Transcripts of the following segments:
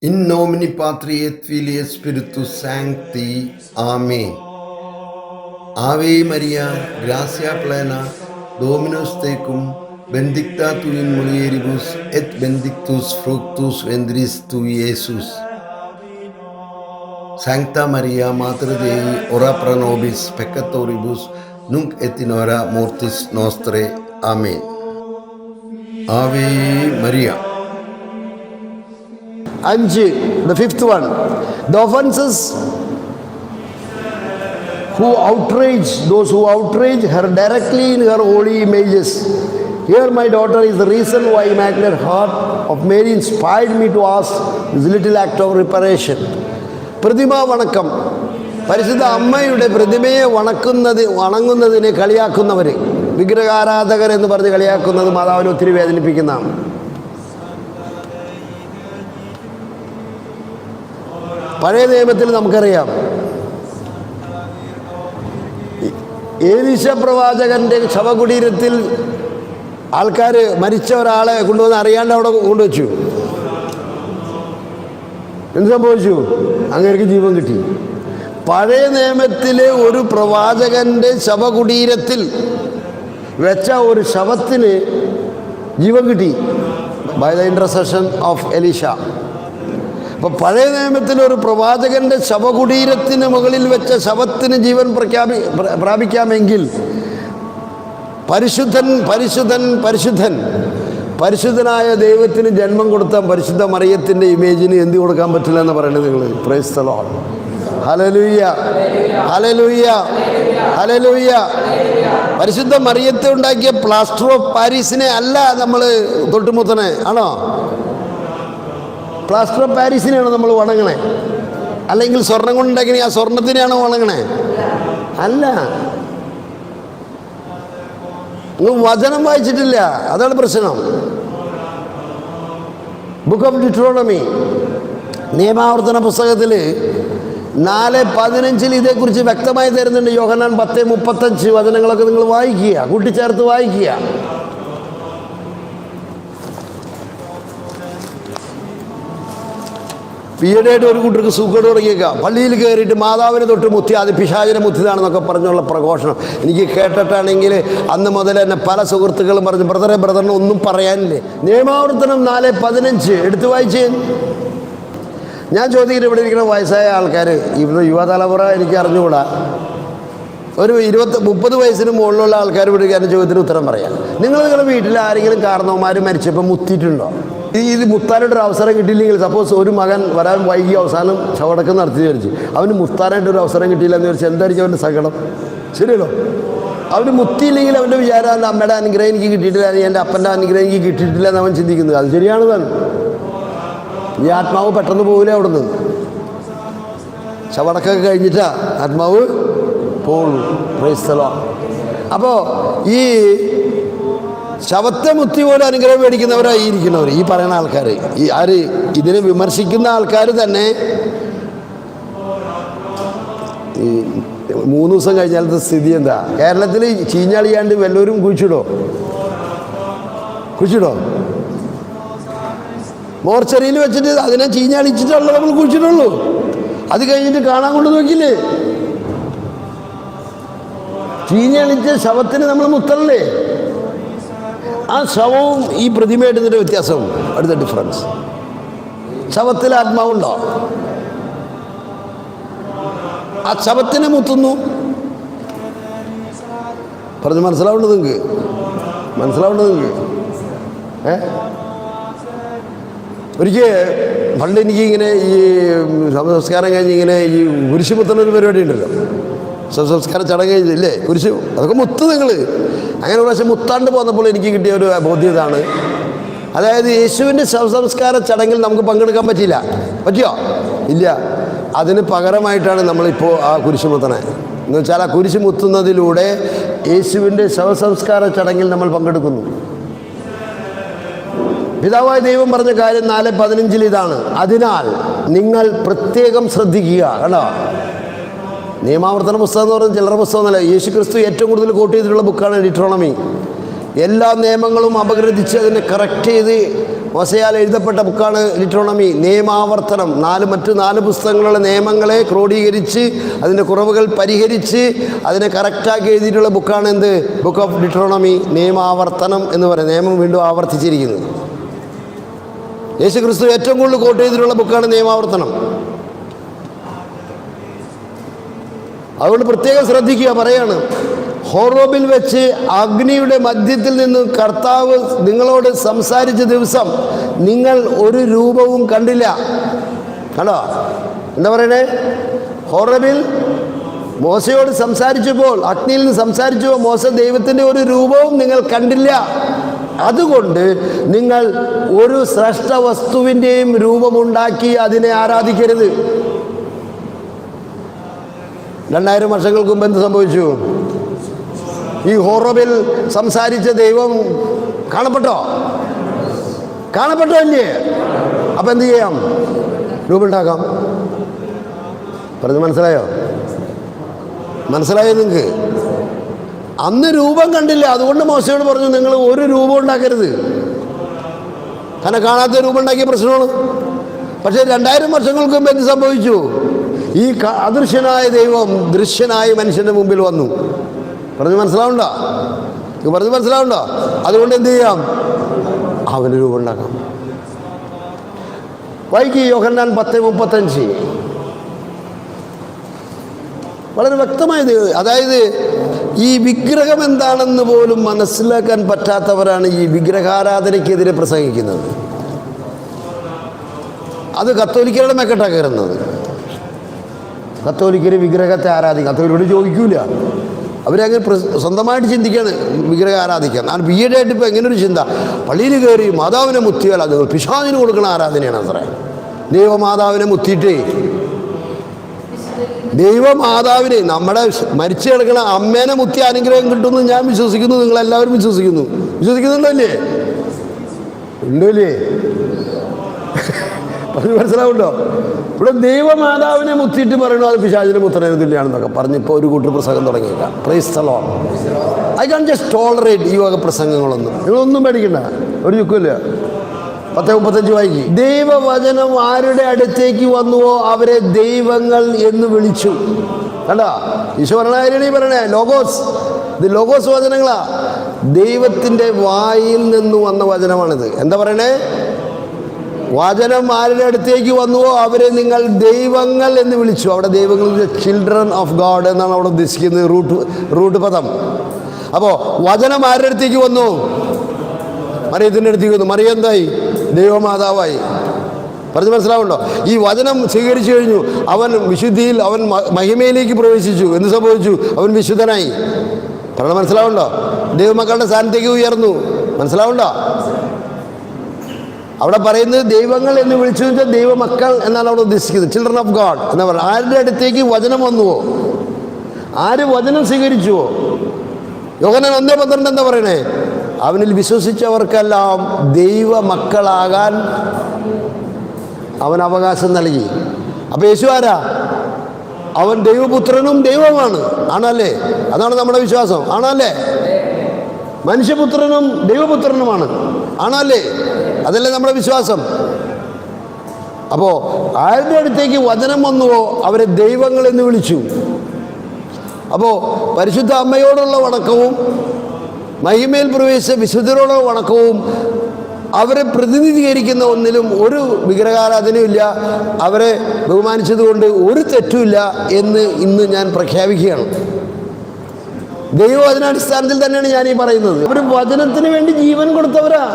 In nomine Patri et Filii et Spiritus Sancti. Amen. Ave Maria, gratia plena, Dominus tecum, benedicta tu in mulieribus, et benedictus fructus ventris tui, Iesus. Sancta Maria, Mater Dei, ora pro nobis peccatoribus, nunc et in hora mortis nostrae. Amen. Ave Maria. The fifth one, the offenses those who outrage her directly in her holy images. Here, my daughter, is the reason why Immaculate Heart of Mary inspired me to ask this little act of reparation. പ്രതിമാ വണക്കം, പരിശുദ്ധ അമ്മയുടെ പ്രതിമയെ വണങ്ങുന്നതിനെ കളിയാക്കുന്നവർ, വിഗ്രഹാരാധകർ എന്ന് പറഞ്ഞ് കളിയാക്കുന്നത് മാതാവിനെ ഒത്തിരി വേദനിപ്പിക്കുന്നതാണ്. പഴയ നിയമത്തിൽ നമുക്കറിയാം, ഏലീശ പ്രവാചകന്റെ ശവകുടീരത്തിൽ ആൾക്കാർ മരിച്ച ഒരാളെ കൊണ്ടുവന്ന് അറിയാണ്ട് അവിടെ കൊണ്ടുവച്ചു. എന്ത് സംഭവിച്ചു? അങ്ങേർക്ക് ജീവൻ കിട്ടി. പഴയ നിയമത്തിലെ ഒരു പ്രവാചകന്റെ ശവകുടീരത്തിൽ വെച്ച ഒരു ശവത്തിന് ജീവൻ കിട്ടി, by the intercession of Elisha. അപ്പോൾ പഴയ നിയമത്തിൽ ഒരു പ്രവാചകന്റെ ശവകുടീരത്തിന് മുകളിൽ വെച്ച ശവത്തിന് ജീവൻ പ്രാപിക്കാമെങ്കിൽ പരിശുദ്ധൻ പരിശുദ്ധൻ പരിശുദ്ധൻ പരിശുദ്ധനായ ദൈവത്തിന് ജന്മം കൊടുത്ത പരിശുദ്ധ മറിയത്തിൻ്റെ ഇമേജിന് എന്ത് കൊടുക്കാൻ പറ്റില്ല എന്ന് പറയുന്നത് നിങ്ങൾ. Price the Lord. Hallelujah, hallelujah, hallelujah. പരിശുദ്ധ മറിയത്തെ ഉണ്ടാക്കിയ പ്ലാസ്റ്റർ ഓഫ് പാരീസിനെ അല്ല നമ്മൾ തൊട്ടുമുത്തനെ, ആണോ? പ്ലാസ്റ്റർ ഓഫ് പാരീസിനെയാണോ നമ്മൾ വണങ്ങണേ? അല്ലെങ്കിൽ സ്വർണം കൊണ്ടുണ്ടാക്കി ആ സ്വർണത്തിനെയാണോ വണങ്ങണേ? അല്ല. നിങ്ങൾ വചനം വായിച്ചിട്ടില്ല, അതാണ് പ്രശ്നം. ബുക്ക് ഓഫ് ഡിട്രോണമി, നിയമാവർത്തന പുസ്തകത്തിൽ 4:15 ഇതേക്കുറിച്ച് വ്യക്തമായി തരുന്നുണ്ട്. യോഹന്നാൻ 10:35 വചനങ്ങളൊക്കെ നിങ്ങൾ വായിക്കുക, കൂട്ടിച്ചേർത്ത് വായിക്കുക. ഈയിടെയായിട്ട് ഒരു കൂട്ടർക്ക് സൂക്കേട് തുടങ്ങിയേക്കാം. പള്ളിയിൽ കയറിയിട്ട് മാതാവിനെ തൊട്ട് മുത്തി, അത് പിശാചിനെ മുത്തിയതാണെന്നൊക്കെ പറഞ്ഞുള്ള പ്രഘോഷണം എനിക്ക് കേട്ടിട്ടാണെങ്കിൽ അന്ന് മുതൽ തന്നെ പല സുഹൃത്തുക്കളും പറഞ്ഞു, ബ്രദറിന് ഒന്നും പറയാനില്ലേ? നിയമാവർത്തനം 4:15 എടുത്തു വായിച്ച്. ഞാൻ ചോദിക്കുന്നത്, ഇവിടെ ഇരിക്കുന്ന വയസ്സായ ആൾക്കാർ, ഇവിടെ യുവതലമുറ എനിക്ക് അറിഞ്ഞുകൂടാ, ഒരു 20-30 വയസ്സിന് മുകളിലുള്ള ആൾക്കാർ ഇവിടെ ഇരിക്കുന്ന ചോദ്യത്തിന് ഉത്തരം പറയാം. നിങ്ങളുടെ വീട്ടിൽ ആരെങ്കിലും കാരണവന്മാർ മരിച്ചപ്പോൾ മുത്തിയിട്ടുണ്ടോ? ഇത് മുത്താനായിട്ടൊരു അവസരം കിട്ടിയില്ലെങ്കിൽ, സപ്പോസ് ഒരു മകൻ വരാൻ വൈകി അവസാനം ശവടക്കം നടത്തി വിചാരിച്ചു, അവന് മുത്താനായിട്ടൊരു അവസരം കിട്ടിയില്ല എന്ന് വിചാരിച്ചു എന്തായിരിക്കും അവൻ്റെ സങ്കടം? ശരിയല്ലോ? അവന് മുത്തിയില്ലെങ്കിൽ അവൻ്റെ വിചാരം എൻ്റെ അമ്മയുടെ അനുഗ്രഹം എനിക്ക് കിട്ടിയിട്ടില്ല, അല്ലെങ്കിൽ എൻ്റെ അപ്പൻ്റെ അനുഗ്രഹം എനിക്ക് കിട്ടിയിട്ടില്ല എന്ന് അവൻ ചിന്തിക്കുന്നത്. അത് ശരിയാണ് താൻ. ഈ ആത്മാവ് പെട്ടെന്ന് പോകില്ല അവിടെ നിന്ന്. ശവടക്കൊക്കെ കഴിഞ്ഞിട്ടാ ആത്മാവ് പോകുള്ളൂ. Price the Lord. അപ്പോൾ ഈ ശവത്തെ മുത്തി പോലെ അനുഗ്രഹം മേടിക്കുന്നവരായി ഇരിക്കുന്നവർ, ഈ പറയുന്ന ആൾക്കാർ, ഈ ആര് ഇതിനെ വിമർശിക്കുന്ന ആൾക്കാർ തന്നെ ഈ 3 ദിവസം കഴിഞ്ഞാലത്തെ സ്ഥിതി എന്താ? കേരളത്തിൽ ചീഞ്ഞാളിയാണ്ട് വല്ലവരും കുഴിച്ചിടോ? മോർച്ചറിയിൽ വെച്ചിട്ട് അതിനെ ചീഞ്ഞാളിച്ചിട്ടുള്ള നമ്മൾ കുഴിച്ചിട്ടുള്ളൂ. അത് കഴിഞ്ഞിട്ട് കാണാൻ കൊണ്ട് നോക്കില്ലേ? ചീഞ്ഞാളിച്ച ശവത്തിന് നമ്മൾ മുത്തല്ലേ? ആ ശവവും ഈ പ്രതിമയായിട്ടതിൻ്റെ വ്യത്യാസം, അടുത്ത ഡിഫറൻസ്. ശവത്തിൽ ആത്മാവുണ്ടോ? ആ ശവത്തിനെ മുത്തുന്നു. പറഞ്ഞ് മനസ്സിലാവേണ്ടത് നിങ്ങൾക്ക്? ഒരിക്കൽ പണ്ട് എനിക്ക് ഇങ്ങനെ ഈ സംസ്കാരം കഴിഞ്ഞ് ഇങ്ങനെ ഈ കുരിശ് മുത്തുന്നൊരു പരിപാടി ഉണ്ടല്ലോ, സംസ്കാര ചടങ്ങ് കഴിഞ്ഞില്ലേ കുരിശ്, അതൊക്കെ മുത്ത് നിങ്ങൾ. അങ്ങനെ ഒരു പ്രാവശ്യം മുത്താണ്ട് പോന്നപ്പോൾ എനിക്ക് കിട്ടിയ ഒരു ബോധ്യതാണ്, അതായത് യേശുവിൻ്റെ ശവസംസ്കാര ചടങ്ങിൽ നമുക്ക് പങ്കെടുക്കാൻ പറ്റിയോ? ഇല്ല. അതിന് പകരമായിട്ടാണ് നമ്മളിപ്പോൾ ആ കുരിശ് മുത്തണേ. എന്ന് വെച്ചാൽ ആ കുരിശ് മുത്തുന്നതിലൂടെ യേശുവിൻ്റെ ശവസംസ്കാര ചടങ്ങിൽ നമ്മൾ പങ്കെടുക്കുന്നു. പിതാവായ ദൈവം പറഞ്ഞ കാര്യം 4:15 ഇതാണ്: അതിനാൽ നിങ്ങൾ പ്രത്യേകം ശ്രദ്ധിക്കുക. കണ്ടോ? നിയമാവർത്തന പുസ്തകം എന്ന് പറഞ്ഞാൽ ചില്ലറ പുസ്തകമൊന്നുമല്ല. യേശു ക്രിസ്തു ഏറ്റവും കൂടുതൽ കോട്ട് ചെയ്തിട്ടുള്ള ബുക്കാണ് ഡിട്രോണമി. എല്ലാ നിയമങ്ങളും അപഗ്രഥിച്ച് അതിനെ കറക്റ്റ് ചെയ്ത് മോശയാൽ എഴുതപ്പെട്ട ബുക്കാണ് ഡിട്രോണമി. നിയമാവർത്തനം, മറ്റ് നാല് പുസ്തകങ്ങളുടെ നിയമങ്ങളെ ക്രോഡീകരിച്ച് അതിൻ്റെ കുറവുകൾ പരിഹരിച്ച് അതിനെ കറക്റ്റാക്കി എഴുതിയിട്ടുള്ള ബുക്കാണ് എന്ത്? Book of Deuteronomy. നിയമാവർത്തനം എന്ന് പറയും, നിയമം വീണ്ടും ആവർത്തിച്ചിരിക്കുന്നു. യേശു ക്രിസ്തു ഏറ്റവും കൂടുതൽ കോട്ട് ചെയ്തിട്ടുള്ള ബുക്കാണ് നിയമാവർത്തനം. അതുകൊണ്ട് പ്രത്യേകം ശ്രദ്ധിക്കുക. പറയാണ്, ഹോറോബിൽ വെച്ച് അഗ്നിയുടെ മധ്യത്തിൽ നിന്ന് കർത്താവ് നിങ്ങളോട് സംസാരിച്ച ദിവസം നിങ്ങൾ ഒരു രൂപവും കണ്ടില്ല. കണ്ടോ? എന്താ പറയണേ? ഹോറോബിൽ മോശയോട് സംസാരിച്ചപ്പോൾ, അഗ്നിയിൽ നിന്ന് സംസാരിച്ചപ്പോൾ മോശ ദൈവത്തിൻ്റെ ഒരു രൂപവും നിങ്ങൾ കണ്ടില്ല. അതുകൊണ്ട് നിങ്ങൾ ഒരു ശ്രേഷ്ഠ വസ്തുവിൻ്റെയും രൂപമുണ്ടാക്കി അതിനെ ആരാധിക്കരുത്. 2000 വർഷങ്ങൾക്ക് മുമ്പ് എന്ത് സംഭവിച്ചു? ഈ ഹോറോബിൽ സംസാരിച്ച ദൈവം കാണപ്പെട്ടോ അല്ലേ? അപ്പം എന്ത് ചെയ്യാം? രൂപമുണ്ടാക്കാം. പറഞ്ഞു മനസ്സിലായോ? നിങ്ങൾക്ക്? അന്ന് രൂപം കണ്ടില്ല, അതുകൊണ്ട് മോശയോട് പറഞ്ഞു നിങ്ങൾ ഒരു രൂപം ഉണ്ടാക്കരുത്. കാരണം കാണാത്ത രൂപം ഉണ്ടാക്കിയ പ്രശ്നമാണ്. പക്ഷേ 2000 വർഷങ്ങൾക്ക് മുമ്പ് എന്ത് സംഭവിച്ചു? ഈ അദൃശ്യനായ ദൈവം ദൃശ്യനായ മനുഷ്യൻ്റെ മുമ്പിൽ വന്നു. പറഞ്ഞു മനസ്സിലാവുണ്ടോ? അതുകൊണ്ട് എന്ത് ചെയ്യാം? അവന് രൂപം ഉണ്ടാക്കാം. വായിക്ക് യോഹന്നാൻ 10:35. വളരെ വ്യക്തമായത്. അതായത് ഈ വിഗ്രഹം എന്താണെന്ന് പോലും മനസ്സിലാക്കാൻ പറ്റാത്തവരാണ് ഈ വിഗ്രഹാരാധനയ്ക്കെതിരെ പ്രസംഗിക്കുന്നത്. അത് കത്തോലിക്കരുടെ മെക്കെട്ടാണ് കയറുന്നത്. കത്തോലിക്കർ വിഗ്രഹത്തെ ആരാധിക്കും. കത്തോലിക്കരോട് ചോദിക്കൂല. അവരങ്ങനെ സ്വന്തമായിട്ട് ചിന്തിക്കുകയാണ് വിഗ്രഹം ആരാധിക്കാം. ഞാൻ ബിഎഡായിട്ട് ഇപ്പോൾ എങ്ങനെ ഒരു ചിന്ത, പള്ളിയിൽ കയറി മാതാവിനെ മുത്തിയാൽ അത് പിശാചിന് കൊടുക്കുന്ന ആരാധനയാണ്. അത്ര ദൈവമാതാവിനെ മുത്തിയിട്ട് ദൈവമാതാവിനെ, നമ്മുടെ മരിച്ചു കിടക്കണ അമ്മേനെ മുത്തി അനുഗ്രഹം കിട്ടുമെന്ന് ഞാൻ വിശ്വസിക്കുന്നു. നിങ്ങളെല്ലാവരും വിശ്വസിക്കുന്നുണ്ടല്ലേ? ഉണ്ടല്ലേ? പറഞ്ഞു മനസ്സിലാവുണ്ടോ? ഇവിടെ ദൈവമാതാവിനെ മുത്തിയിട്ട് പറയണോ അത് പിശാചിനെ മുത്തനെ തുല്യാണെന്നൊക്കെ പറഞ്ഞിപ്പോൾ ഒരു കൂട്ടർ പ്രസംഗം തുടങ്ങിയേക്കാം. Praise the Lord. I can just tolerate ഈ വക പ്രസംഗങ്ങളൊന്നും. നിങ്ങളൊന്നും പേടിക്കണ്ട, ഒരു ചുക്കില്ല. 10:35 വായിക്കും. ദൈവവചനം ആരുടെ അടുത്തേക്ക് വന്നുവോ അവരെ ദൈവങ്ങൾ എന്ന് വിളിച്ചു. കണ്ടാ? ഈശോ പറയണേ ലോഗോസ്. ഇത് ലോഗോസ് വചനങ്ങളാ. ദൈവത്തിൻ്റെ വായിൽ നിന്ന് വന്ന വചനമാണിത്. എന്താ പറയണേ? വചനം ആരുടെ അടുത്തേക്ക് വന്നുവോ അവരെ നിങ്ങൾ ദൈവങ്ങൾ എന്ന് വിളിച്ചു. അവിടെ ദൈവങ്ങൾ ചിൽഡ്രൻ ഓഫ് ഗോഡ് എന്നാണ് അവിടെ ഉദ്ദേശിക്കുന്നത്, റൂട്ട് പദം. അപ്പോൾ വചനം ആരുടെ അടുത്തേക്ക് വന്നു? മറിയത്തിൻ്റെ അടുത്തേക്ക് വന്നു. മറിയം എന്തായി? ദൈവമാതാവായി. പറഞ്ഞു മനസ്സിലാവുണ്ടോ? ഈ വചനം സ്വീകരിച്ചു കഴിഞ്ഞു. അവൻ വിശുദ്ധിയിൽ, അവൻ മഹിമയിലേക്ക് പ്രവേശിച്ചു. എന്ത് സംഭവിച്ചു? അവൻ വിശുദ്ധനായി. പറഞ്ഞു മനസ്സിലാവുണ്ടോ? ദൈവമക്കളുടെ സ്ഥാനത്തേക്ക് ഉയർന്നു. മനസ്സിലാവുണ്ടോ? അവിടെ പറയുന്നത് ദൈവങ്ങൾ എന്ന് വിളിച്ചു വെച്ചാൽ ദൈവമക്കൾ എന്നാണ് അവിടെ ഉദ്ദേശിക്കുന്നത്. ചിൽഡ്രൻ ഓഫ് ഗോഡ് എന്നാ പറയുന്നത്. ആരുടെ അടുത്തേക്ക് വചനം വന്നുവോ, ആര് വചനം സ്വീകരിച്ചുവോ. യോഹന്നാൻ 1:12 എന്താ പറയണേ? അവനിൽ വിശ്വസിച്ചവർക്കെല്ലാം ദൈവമക്കളാകാൻ അവൻ അവകാശം നൽകി. അപ്പോൾ യേശു ആരാ? അവൻ ദൈവപുത്രനും ദൈവമാണ്. ആണല്ലേ? അതാണ് നമ്മുടെ വിശ്വാസം. ആണല്ലേ? മനുഷ്യപുത്രനും ദൈവപുത്രനുമാണ്. ആണല്ലേ? അതല്ലേ നമ്മുടെ വിശ്വാസം. അപ്പോൾ ആരുടെ അടുത്തേക്ക് വചനം വന്നുവോ അവരെ ദൈവങ്ങളെന്ന് വിളിച്ചു. അപ്പോൾ പരിശുദ്ധ അമ്മയോടുള്ള വണക്കവും മഹിമയിൽ പ്രവേശിച്ച വിശുദ്ധരോടുള്ള വണക്കവും അവരെ പ്രതിനിധീകരിക്കുന്ന ഒന്നിലും ഒരു വിഗ്രഹാരാധനയുമില്ല. അവരെ ബഹുമാനിച്ചതുകൊണ്ട് ഒരു തെറ്റുമില്ല എന്ന് ഇന്ന് ഞാൻ പ്രഖ്യാപിക്കുകയാണ്. ദൈവവചനാടിസ്ഥാനത്തിൽ തന്നെയാണ് ഞാൻ ഈ പറയുന്നത്. അവർ വചനത്തിന് വേണ്ടി ജീവൻ കൊടുത്തവരാ.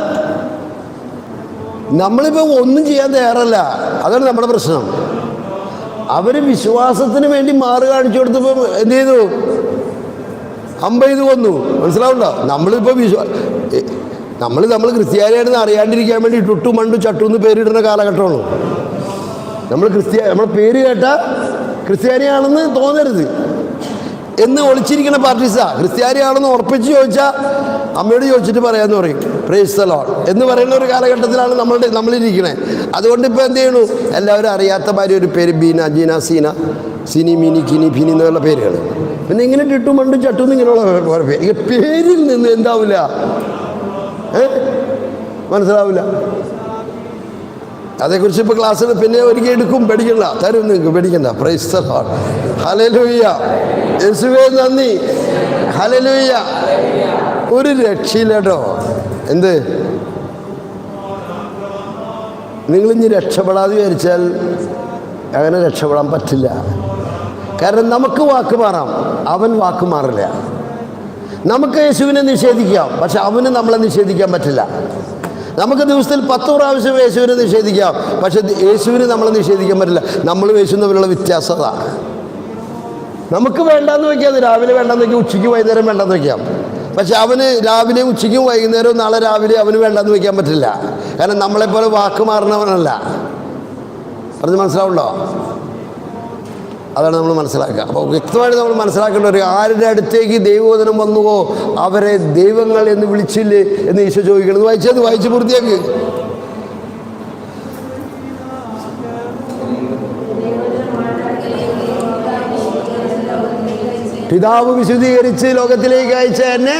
നമ്മളിപ്പോൾ ഒന്നും ചെയ്യാൻ തയ്യാറല്ല. അതാണ് നമ്മുടെ പ്രശ്നം. അവർ വിശ്വാസത്തിന് വേണ്ടി മാറ് കാണിച്ചു കൊടുത്തപ്പോൾ എന്ത് ചെയ്തു? അമ്പ ചെയ്ത് കൊന്നു. മനസ്സിലാവുണ്ടോ? നമ്മളിപ്പോൾ നമ്മൾ ക്രിസ്ത്യാനിയാണെന്ന് അറിയാണ്ടിരിക്കാൻ വേണ്ടി ടുട്ടു മണ്ടു ചട്ടു എന്ന് പേരിടുന്ന കാലഘട്ടമാണ്. നമ്മൾ പേര് കേട്ടാൽ ക്രിസ്ത്യാനിയാണെന്ന് തോന്നരുത് എന്ന് ഒളിച്ചിരിക്കുന്ന പാർട്ടീസാ. ക്രിസ്ത്യാനിയാണെന്ന് ഉറപ്പിച്ച് ചോദിച്ചാൽ അമ്മയോട് ചോദിച്ചിട്ട് പറയാമെന്ന് പറയും. പ്രൈസ് ദി ലോർഡ് എന്ന് പറയുന്ന ഒരു കാലഘട്ടത്തിലാണ് നമ്മളിരിക്കണേ. അതുകൊണ്ട് ഇപ്പോൾ എന്ത് ചെയ്യണു? എല്ലാവരും അറിയാത്ത മാതിരി ഒരു പേര് ബീന, ജീന, സീന, സിനി, മിനി, കിനി, ഫിനി എന്നുള്ള പേരുകൾ. പിന്നെ ഇങ്ങനെ ടിട്ടും മണ്ടും ചട്ടും ഇങ്ങനെയുള്ള പേര്. പേരിൽ നിന്ന് എന്താവില്ല, മനസ്സിലാവില്ല. അതേക്കുറിച്ച് ഇപ്പോൾ ക്ലാസ്സിൽ പിന്നെ ഒരിക്കൽ എടുക്കും, പേടിക്കണ്ട, തരും നിങ്ങൾക്ക്, പേടിക്കണ്ട. Price the Lord. ഹല്ലേലൂയ. യേശുവേ നന്ദി. ഹല്ലേലൂയ. ഒരു രക്ഷയില്ല കേട്ടോ. എന്ത് നിങ്ങളിഞ്ഞ് രക്ഷപ്പെടാതെ വിചാരിച്ചാൽ അങ്ങനെ രക്ഷപ്പെടാൻ പറ്റില്ല. കാരണം നമുക്ക് വാക്ക് മാറാം, അവൻ വാക്ക് മാറില്ല. നമുക്ക് യേശുവിനെ നിഷേധിക്കാം, പക്ഷെ അവന് നമ്മളെ നിഷേധിക്കാൻ പറ്റില്ല. നമുക്ക് ദിവസത്തിൽ 10 പ്രാവശ്യം യേശുവിനെ നിഷേധിക്കാം, പക്ഷെ യേശുവിന് നമ്മളെ നിഷേധിക്കാൻ പറ്റില്ല. നമ്മൾ യേശുവും തമ്മിലുള്ള വ്യത്യാസം അതാണ്. നമുക്ക് വേണ്ടാന്ന് വയ്ക്കാം, രാവിലെ വേണ്ടാന്ന് വയ്ക്കാം, ഉച്ചയ്ക്ക് വൈകുന്നേരം വേണ്ടാന്ന് വയ്ക്കാം. പക്ഷെ അവന് രാവിലെയും ഉച്ചയ്ക്കും വൈകുന്നേരവും നാളെ രാവിലെ അവന് വേണ്ടാന്ന് വയ്ക്കാൻ പറ്റില്ല. കാരണം നമ്മളെപ്പോലെ വാക്ക് മാറുന്നവനല്ല. പറഞ്ഞ് മനസ്സിലാവുണ്ടോ? അതാണ് നമ്മൾ മനസ്സിലാക്കുക. അപ്പോൾ വ്യക്തമായിട്ട് നമ്മൾ മനസ്സിലാക്കേണ്ട ഒരു ആരുടെ അടുത്തേക്ക് ദൈവവചനം വന്നുവോ അവരെ ദൈവങ്ങൾ എന്ന് വിളിച്ചില്ലേ എന്ന് ഈശോ ചോദിക്കുന്നത്. വായിച്ച് പൂർത്തിയാക്ക്. പിതാവ് വിശുദ്ധീകരിച്ച് ലോകത്തിലേക്ക് അയച്ച എന്നെ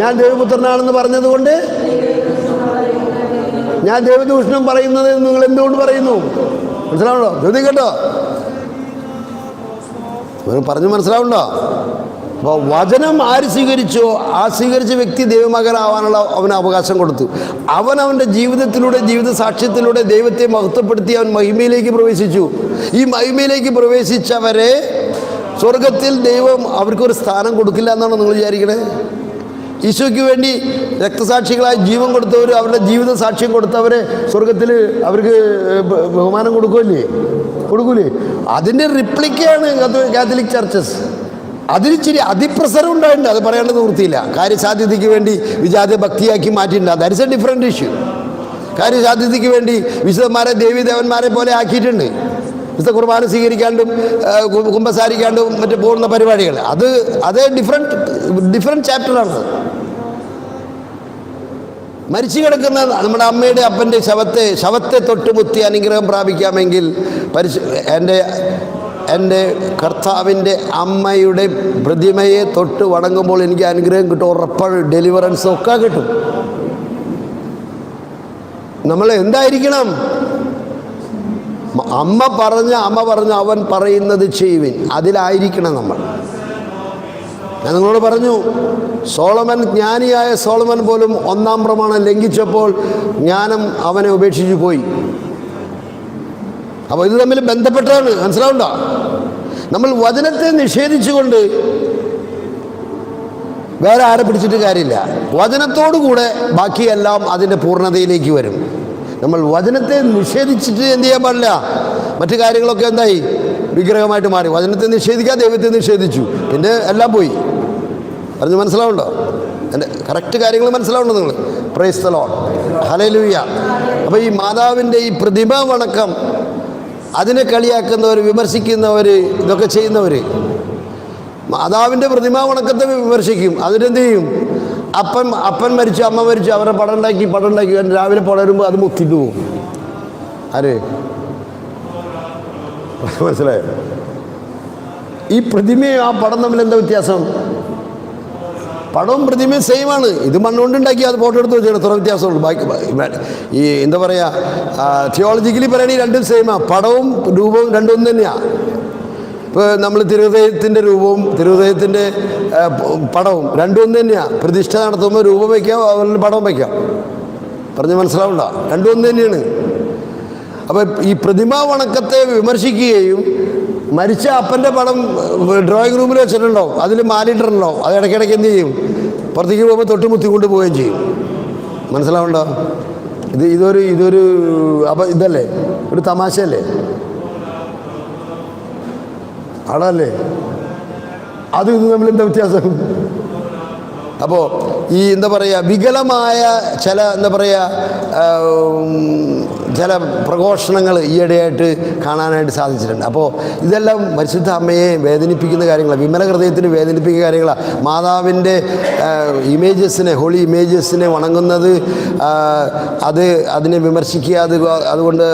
ഞാൻ ദൈവപുത്രനാണെന്ന് പറഞ്ഞതുകൊണ്ട് ഞാൻ ദൈവദൂഷണം പറയുന്നത് നിങ്ങൾ എന്തുകൊണ്ട് പറയുന്നു? മനസ്സിലാവുണ്ടോ? ചോദിക്കട്ടോ, പറഞ്ഞു മനസ്സിലാവുണ്ടോ? അപ്പോൾ വചനം ആര് സ്വീകരിച്ചോ ആ സ്വീകരിച്ച വ്യക്തി ദൈവമകനാവാനുള്ള അവന് അവകാശം കൊടുത്തു. അവൻ്റെ ജീവിതത്തിലൂടെ, ജീവിത സാക്ഷ്യത്തിലൂടെ ദൈവത്തെ മഹത്വപ്പെടുത്തി അവൻ മഹിമയിലേക്ക് പ്രവേശിച്ചു. ഈ മഹിമയിലേക്ക് പ്രവേശിച്ചവരെ സ്വർഗത്തിൽ ദൈവം അവർക്കൊരു സ്ഥാനം കൊടുക്കില്ല എന്നാണോ നിങ്ങൾ വിചാരിക്കണേ? ഈശോയ്ക്ക് വേണ്ടി രക്തസാക്ഷികളായി ജീവൻ കൊടുത്തവർ, അവരുടെ ജീവിത സാക്ഷ്യം കൊടുത്തവരെ സ്വർഗത്തിൽ അവർക്ക് ബഹുമാനം കൊടുക്കൂലേ? അതിൻ്റെ റിപ്ലിക്കയാണ് കാത്തലിക് ചർച്ചസ്. അതിനിച്ചിരി അതിപ്രസരം ഉണ്ടായിട്ടുണ്ട്, അത് പറയേണ്ടത് നിവൃത്തിയില്ല. കാര്യസാധ്യതയ്ക്ക് വേണ്ടി വിജാതി ഭക്തിയാക്കി മാറ്റിയിട്ടുണ്ട്. That is a different issue. കാര്യസാധ്യതയ്ക്ക് വേണ്ടി വിശുദ്ധന്മാരെ ദേവീദേവന്മാരെ പോലെ ആക്കിയിട്ടുണ്ട്. വിശുദ്ധ കുർബാന സ്വീകരിക്കാണ്ടും കുമ്പസാരിക്കാണ്ടും മറ്റു പോകുന്ന പരിപാടികൾ, അത് ഡിഫറെൻറ്റ് ചാപ്റ്ററാണ്. മരിച്ചു കിടക്കുന്ന നമ്മുടെ അമ്മയുടെ അപ്പൻ്റെ ശവത്തെ തൊട്ടുമുത്തി അനുഗ്രഹം പ്രാപിക്കാമെങ്കിൽ എൻ്റെ കർത്താവിൻ്റെ അമ്മയുടെ പ്രതിമയെ തൊട്ട് വണങ്ങുമ്പോൾ എനിക്ക് അനുഗ്രഹം കിട്ടും, ഉറപ്പാണ്. ഡെലിവറൻസ് ഒക്കെ കിട്ടും. നമ്മൾ എന്തായിരിക്കണം? അമ്മ പറഞ്ഞ അവൻ പറയുന്നത് ചെയ്യുവിൻ, അതിലായിരിക്കണം നമ്മൾ. ഞാൻ നിങ്ങളോട് പറഞ്ഞു, ജ്ഞാനിയായ സോളമൻ പോലും 1-ാം പ്രമാണം ലംഘിച്ചപ്പോൾ ജ്ഞാനം അവനെ ഉപേക്ഷിച്ചു പോയി. അപ്പോൾ ഇത് തമ്മിൽ ബന്ധപ്പെട്ടാണ്. മനസ്സിലാവുണ്ടോ? നമ്മൾ വചനത്തെ നിഷേധിച്ചുകൊണ്ട് വേറെ ആരെ പിടിച്ചിട്ട് കാര്യമില്ല. വചനത്തോടുകൂടെ ബാക്കിയെല്ലാം അതിൻ്റെ പൂർണ്ണതയിലേക്ക് വരും. നമ്മൾ വചനത്തെ നിഷേധിച്ചിട്ട് എന്ത് ചെയ്യാൻ പാടില്ല? മറ്റു കാര്യങ്ങളൊക്കെ എന്തായി? വിഗ്രഹമായിട്ട് മാറി. വചനത്തെ നിഷേധിക്കാൻ ദൈവത്തെ നിഷേധിച്ചു, പിന്നെ എല്ലാം പോയി. പറഞ്ഞ് മനസ്സിലാവുണ്ടോ? എൻ്റെ കറക്റ്റ് കാര്യങ്ങൾ മനസ്സിലാവുണ്ടോ നിങ്ങൾ? Price the Lord. ഹല്ലേലൂയ. അപ്പോൾ ഈ മാതാവിൻ്റെ ഈ പ്രതിമ വണക്കം, അതിനെ കളിയാക്കുന്നവർ, വിമർശിക്കുന്നവർ, ഇതൊക്കെ ചെയ്യുന്നവർ മാതാവിൻ്റെ പ്രതിമ വണക്കത്തെ വിമർശിക്കും. അതിനെന്ത് ചെയ്യും? അപ്പൻ മരിച്ചു, അമ്മ മരിച്ചു, അവരെ പടം ഉണ്ടാക്കി രാവിലെ പുലരുമ്പോൾ അത് മുത്തിട്ട് പോകും. ആര്? മനസ്സിലായോ? ഈ പ്രതിമയും ആ പടം തമ്മിൽ എന്താ വ്യത്യാസം? പടവും പ്രതിമയും സെയിമാണ്. ഇത് മണ്ണുകൊണ്ടുണ്ടാക്കി അത് ഫോട്ടോ എടുത്ത് വെച്ചാൽ എത്ര വ്യത്യാസമുള്ളൂ. ഈ എന്താ പറയുക, തിയോളജിക്കലി പറയുകയാണെങ്കിൽ രണ്ടും സെയിമാണ്. പടവും രൂപവും രണ്ടും തന്നെയാണ്. ഇപ്പോൾ നമ്മൾ തിരുഹൃദയത്തിൻ്റെ രൂപവും തിരുഹൃദയത്തിൻ്റെ പടവും രണ്ടും തന്നെയാണ്. പ്രതിഷ്ഠ നടത്തുമ്പോൾ രൂപം വയ്ക്കാം, അവരുടെ പടം വയ്ക്കാം. പറഞ്ഞ് മനസ്സിലാവണ്ട? രണ്ടും തന്നെയാണ്. അപ്പോൾ ഈ പ്രതിമാ വണക്കത്തെ വിമർശിക്കുകയും മരിച്ച അപ്പൻ്റെ പടം ഡ്രോയിങ് റൂമിൽ വെച്ചിട്ടുണ്ടാവും, അതിൽ മാലിട്ടുണ്ടാവും, അത് ഇടയ്ക്കിടയ്ക്ക് എന്ത് ചെയ്യും? പുറത്തേക്ക് പോകുമ്പോൾ തൊട്ടുമുത്തിക്കൊണ്ട് പോവുകയും ചെയ്യും. മനസ്സിലാവണ്ടോ? ഇതൊരു അപ്പം ഇതല്ലേ, ഒരു തമാശയല്ലേ? ആളല്ലേ? അത് ഇത് തമ്മിൽ എന്താ വ്യത്യാസം? അപ്പോൾ ഈ എന്താ പറയുക, വികലമായ ചില പ്രഘോഷണങ്ങൾ ഈയിടെയായിട്ട് കാണാനായിട്ട് സാധിച്ചിട്ടുണ്ട്. അപ്പോൾ ഇതെല്ലാം പരിശുദ്ധ അമ്മയെ വേദനിപ്പിക്കുന്ന കാര്യങ്ങളാണ്, വിമല ഹൃദയത്തിന് വേദനിപ്പിക്കുന്ന കാര്യങ്ങളാണ്. മാതാവിൻ്റെ ഹോളി ഇമേജസിനെ വണങ്ങുന്നത്, അതിനെ വിമർശിക്കുക, അതുകൊണ്ട്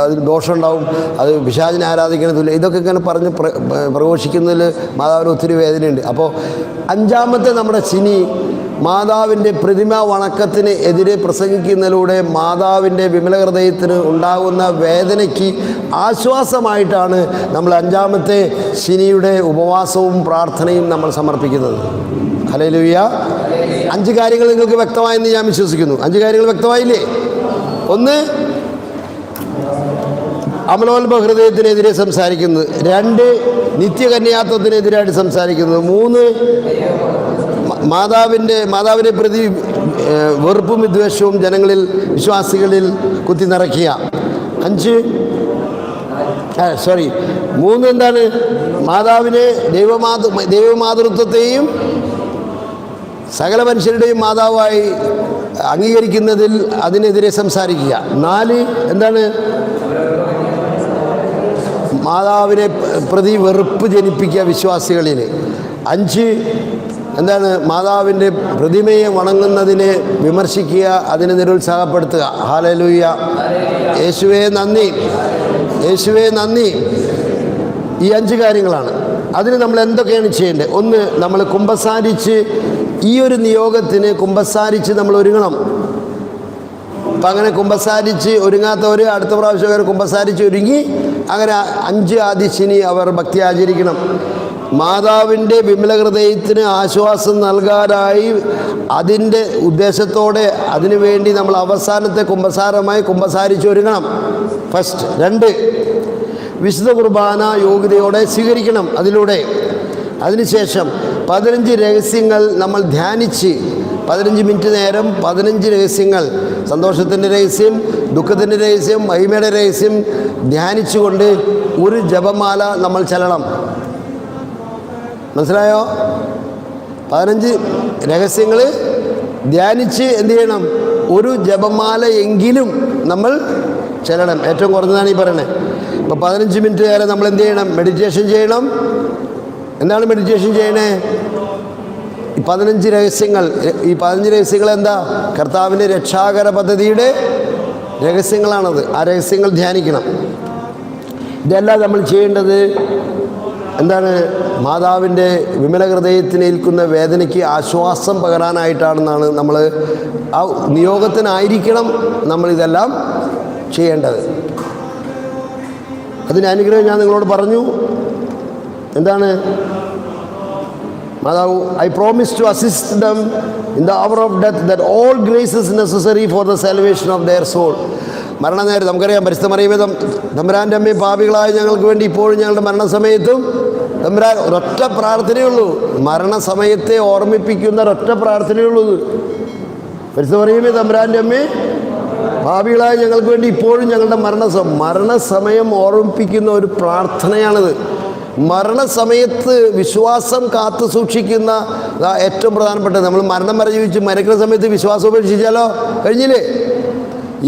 അതിന് ദോഷമുണ്ടാവും, അത് പിശാചിനെ ആരാധിക്കണത്തില്ല, ഇതൊക്കെ ഇങ്ങനെ പറഞ്ഞ് പ്രഘോഷിക്കുന്നതിൽ മാതാവിന് ഒത്തിരി വേദനയുണ്ട്. അപ്പോൾ 5-ാമത്തെ നമ്മുടെ സിനി മാതാവിൻ്റെ പ്രതിമ വണക്കത്തിന് എതിരെ പ്രസംഗിക്കുന്നതിലൂടെ മാതാവിൻ്റെ വിമല ഹൃദയത്തിന് ഉണ്ടാകുന്ന വേദനയ്ക്ക് ആശ്വാസമായിട്ടാണ് നമ്മൾ 5-ാമത്തെ ശനിയുടെ ഉപവാസവും പ്രാർത്ഥനയും നമ്മൾ സമർപ്പിക്കുന്നത്. ഹല്ലേലൂയ. 5 കാര്യങ്ങൾ നിങ്ങൾക്ക് വ്യക്തമായെന്ന് ഞാൻ വിശ്വസിക്കുന്നു. 5 കാര്യങ്ങൾ വ്യക്തമായില്ലേ? 1, അമലോത്ഭ ഹൃദയത്തിനെതിരെ സംസാരിക്കുന്നത്. 2, നിത്യകന്യാത്വത്തിനെതിരായിട്ട് സംസാരിക്കുന്നത്. 3, മാതാവിനെ പ്രതി വെറുപ്പും വിദ്വേഷവും ജനങ്ങളിൽ, വിശ്വാസികളിൽ കുത്തി നിറയ്ക്കുക. 3 എന്താണ്? മാതാവിനെ ദൈവമാതൃത്വത്തെയും സകല മനുഷ്യരുടെയും മാതാവായി അംഗീകരിക്കുന്നതിൽ അതിനെതിരെ സംസാരിക്കുക. 4 എന്താണ്? മാതാവിനെ പ്രതി വെറുപ്പ് ജനിപ്പിക്കുക വിശ്വാസികളിൽ. 5 എന്താണ്? മാതാവിൻ്റെ പ്രതിമയെ വണങ്ങുന്നതിനെ വിമർശിക്കുക, അതിനെ നിരുത്സാഹപ്പെടുത്തുക. ഹല്ലേലൂയ. യേശുവേ നന്ദി, യേശുവേ നന്ദി. ഈ 5 കാര്യങ്ങളാണ്. അതിന് നമ്മൾ എന്തൊക്കെയാണ് ചെയ്യേണ്ടത്? 1, നമ്മൾ കുമ്പസാരിച്ച്, ഈ ഒരു നിയോഗത്തിന് കുമ്പസാരിച്ച് നമ്മൾ ഒരുങ്ങണം. അപ്പം അങ്ങനെ കുമ്പസാരിച്ച് ഒരുങ്ങാത്തവർ അടുത്ത പ്രാവശ്യം അവർ കുമ്പസാരിച്ച് ഒരുങ്ങി അങ്ങനെ 5 ആദിശനി അവർ ഭക്തി ആചരിക്കണം. മാതാവിൻ്റെ വിമല ഹൃദയത്തിന് ആശ്വാസം നൽകാനായി അതിൻ്റെ ഉദ്ദേശത്തോടെ അതിനുവേണ്ടി നമ്മൾ അവസാനത്തെ കുമ്പസാരമായി കുമ്പസാരിച്ചൊരുങ്ങണം. ഫസ്റ്റ്. 2, വിശുദ്ധ കുർബാന യോഗ്യതയോടെ സ്വീകരിക്കണം. അതിനുശേഷം 15 രഹസ്യങ്ങൾ നമ്മൾ ധ്യാനിച്ച് 15 മിനിറ്റ് നേരം 15 രഹസ്യങ്ങൾ, സന്തോഷത്തിൻ്റെ രഹസ്യം, ദുഃഖത്തിൻ്റെ രഹസ്യം, മഹിമയുടെ രഹസ്യം ധ്യാനിച്ചുകൊണ്ട് ഒരു ജപമാല നമ്മൾ ചൊല്ലണം. മനസ്സിലായോ? 15 രഹസ്യങ്ങൾ ധ്യാനിച്ച് എന്ത് ചെയ്യണം? ഒരു ജപമാല എങ്കിലും നമ്മൾ ചൊല്ലണം. ഏറ്റവും കുറഞ്ഞതാണ് ഈ പറയുന്നത്. ഇപ്പോൾ 15 മിനിറ്റ് നേരം നമ്മൾ എന്ത് ചെയ്യണം? മെഡിറ്റേഷൻ ചെയ്യണം. എന്താണ് മെഡിറ്റേഷൻ ചെയ്യണേ? 15 രഹസ്യങ്ങൾ. ഈ 15 രഹസ്യങ്ങൾ എന്താ? കർത്താവിൻ്റെ രക്ഷാകര പദ്ധതിയുടെ രഹസ്യങ്ങളാണത്. ആ രഹസ്യങ്ങൾ ധ്യാനിക്കണം. ഇതെല്ലാം നമ്മൾ ചെയ്യേണ്ടത് എന്താണ്? മാതാവിൻ്റെ വിമല ഹൃദയത്തിനേൽക്കുന്ന വേദനയ്ക്ക് ആശ്വാസം പകരാനായിട്ടാണെന്നാണ് നമ്മൾ ആ നിയോഗത്തിനായിരിക്കണം നമ്മളിതെല്ലാം ചെയ്യേണ്ടത്. അതിന് അനുഗ്രഹം ഞാൻ നിങ്ങളോട് പറഞ്ഞു. എന്താണ്? മാതാവ്, I promise to assist them in the hour of death, that all grace is necessary for the salvation of their soul. മരണനേരം നമുക്കറിയാം, പരിശുദ്ധ മറിയമേ തമ്പുരാൻ്റെ അമ്മയും പാപികളായ ഞങ്ങൾക്ക് വേണ്ടി ഇപ്പോഴും ഞങ്ങളുടെ മരണസമയത്തും തമ്പുരാൻ ഒരൊറ്റ പ്രാർത്ഥനയുള്ളൂ. മരണസമയത്തെ ഓർമ്മിപ്പിക്കുന്ന ഒരൊറ്റ പ്രാർത്ഥനയുള്ളൂ. പരിശുദ്ധ മറിയമേ തമ്പുരാൻ്റെ അമ്മേ പാപികളായ ഞങ്ങൾക്ക് വേണ്ടി ഇപ്പോഴും ഞങ്ങളുടെ മരണസമയം ഓർമ്മിപ്പിക്കുന്ന ഒരു പ്രാർത്ഥനയാണിത്. മരണസമയത്ത് വിശ്വാസം കാത്തു സൂക്ഷിക്കുന്ന ഏറ്റവും പ്രധാനപ്പെട്ടത്. നമ്മൾ മരണം വരെ ജീവിച്ച് മരിക്കുന്ന സമയത്ത് വിശ്വാസം ഉപേക്ഷിച്ചാലോ? കഴിഞ്ഞില്ലേ?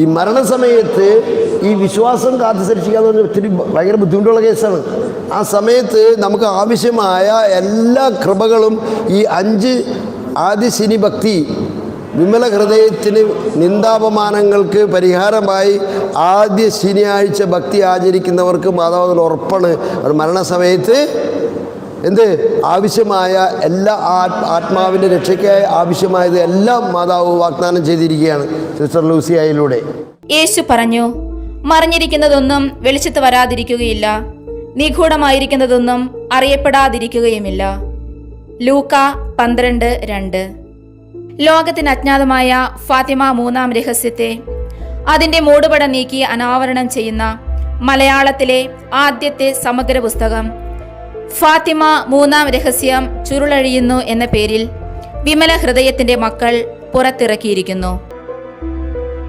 ഈ മരണസമയത്ത് ഈ വിശ്വാസം കാത്തു സൂക്ഷിക്കുക എന്ന് പറഞ്ഞാൽ ഒത്തിരി ഭയങ്കര ബുദ്ധിമുട്ടുള്ള കേസാണ്. ആ സമയത്ത് നമുക്ക് ആവശ്യമായ എല്ലാ കൃപകളും ഈ 5 ആദിശനി ഭക്തി വിമല ഹൃദയത്തിന് നിന്ദാപമാനങ്ങൾക്ക് പരിഹാരമായി ആദ്യ ശനിയാഴ്ച ഭക്തി ആചരിക്കുന്നവർക്ക് മാതാവിന് ഉറപ്പാണ്. ഒരു മരണസമയത്ത് ആവശ്യമായ എല്ലാ ആത്മാവിൻ്റെ രക്ഷയ്ക്കായി ആവശ്യമായത് എല്ലാം മാതാവ് വാഗ്ദാനം ചെയ്തിരിക്കുകയാണ് സിസ്റ്റർ ലൂസിയയിലൂടെ. യേശു പറഞ്ഞു, മറഞ്ഞിരിക്കുന്നതൊന്നും വെളിച്ചത്ത് വരാതിരിക്കുകയില്ല, നിഗൂഢമായിരിക്കുന്നതൊന്നും അറിയപ്പെടാതിരിക്കുകയുമില്ല. ലൂക്ക 12:2. ലോകത്തിന് അജ്ഞാതമായ ഫാത്തിമ 3-ാം രഹസ്യത്തെ അതിൻ്റെ മൂടുപട നീക്കി അനാവരണം ചെയ്യുന്ന മലയാളത്തിലെ ആദ്യത്തെ സമഗ്ര പുസ്തകം ഫാത്തിമ 3-ാം രഹസ്യം ചുരുളഴിയുന്നു എന്ന പേരിൽ വിമല ഹൃദയത്തിൻ്റെ മക്കൾ പുറത്തിറക്കിയിരിക്കുന്നു.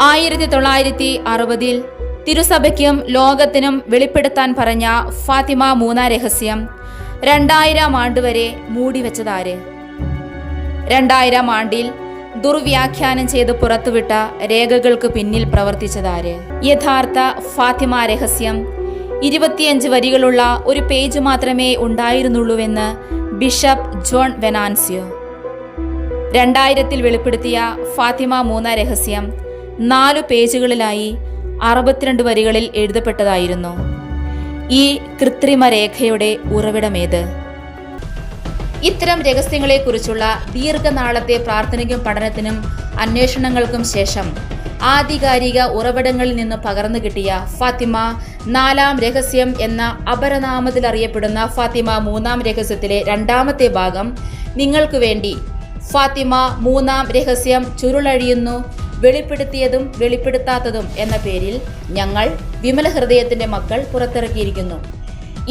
1960 തിരുസഭയ്ക്കും ലോകത്തിനും വെളിപ്പെടുത്താൻ പറഞ്ഞ ഫാത്തിമ 3-ാം രഹസ്യം 2000 ആണ്ട് വരെ മൂടിവെച്ചതാര്? 2000 ആണ്ടിൽ ദുർവ്യാഖ്യാനം ചെയ്ത് പുറത്തുവിട്ട രേഖകൾക്ക് പിന്നിൽ പ്രവർത്തിച്ചതാര്? യഥാർത്ഥ ഫാത്തിമ രഹസ്യം 25 വരികളുള്ള ഒരു പേജ് മാത്രമേ ഉണ്ടായിരുന്നുള്ളൂവെന്ന് ബിഷപ്പ് ജോൺ വെനാൻസിയോ. 2000 വെളിപ്പെടുത്തിയ ഫാത്തിമ 3-ാം രഹസ്യം 4 പേജുകളിലായി 62 വരികളിൽ എഴുതപ്പെട്ടതായിരുന്നു. ഈ കൃത്രിമ രേഖയുടെ ഉറവിടമേത്? ഇത്തരം രഹസ്യങ്ങളെക്കുറിച്ചുള്ള ദീർഘനാളത്തെ പ്രാർത്ഥനയ്ക്കും പഠനത്തിനും അന്വേഷണങ്ങൾക്കും ശേഷം ആധികാരിക ഉറവിടങ്ങളിൽ നിന്ന് പകർന്നു കിട്ടിയ ഫാത്തിമ 4-ാം രഹസ്യം എന്ന അപരനാമത്തിൽ അറിയപ്പെടുന്ന ഫാത്തിമ 3-ാം രഹസ്യത്തിലെ 2ാമത്തെ ഭാഗം നിങ്ങൾക്ക് വേണ്ടി ഫാത്തിമ 3-ാം രഹസ്യം ചുരുളഴിയുന്നു, വെളിപ്പെടുത്തിയതും വെളിപ്പെടുത്താത്തതും എന്ന പേരിൽ ഞങ്ങൾ വിമല ഹൃദയത്തിന്റെ മക്കൾ പുറത്തിറക്കിയിരിക്കുന്നു.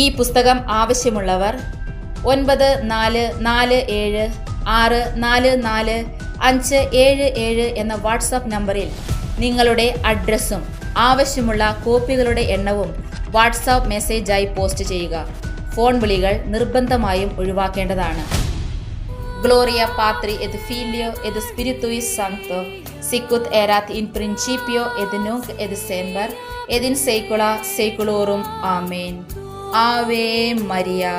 ഈ പുസ്തകം ആവശ്യമുള്ളവർ 9446445577 എന്ന വാട്സാപ്പ് നമ്പറിൽ നിങ്ങളുടെ അഡ്രസ്സും ആവശ്യമുള്ള കോപ്പികളുടെ എണ്ണവും വാട്സാപ്പ് മെസ്സേജായി പോസ്റ്റ് ചെയ്യുക. ഫോൺ വിളികൾ നിർബന്ധമായും ഒഴിവാക്കേണ്ടതാണ്. Gloria Patri et Filio et Spiritus Sancto, sicut erat in principio et nunc et semper et in saecula saeculorum. Amen. Ave Maria.